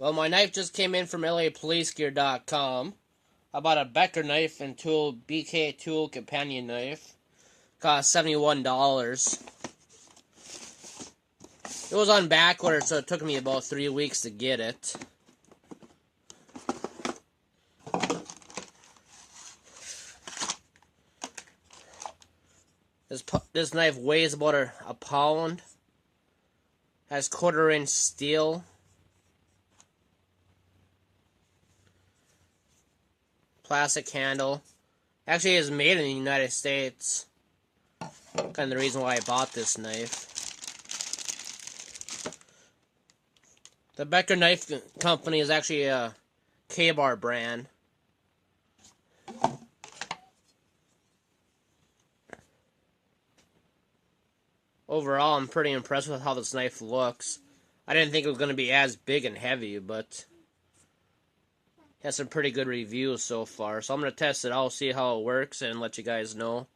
Well, my knife just came in from LAPolicegear.com. I bought a Becker knife and tool, BK tool companion knife. Cost $71. It was on back order, so it took me about 3 weeks to get it. This knife weighs about a pound. Has 1/4-inch steel. Plastic handle. Actually, it's made in the United States. Kind of the reason why I bought this knife. The Becker Knife Company is actually a K-Bar brand. Overall, I'm pretty impressed with how this knife looks. I didn't think it was going to be as big and heavy, but it has some pretty good reviews so far. So I'm going to test it out, see how it works, and let you guys know.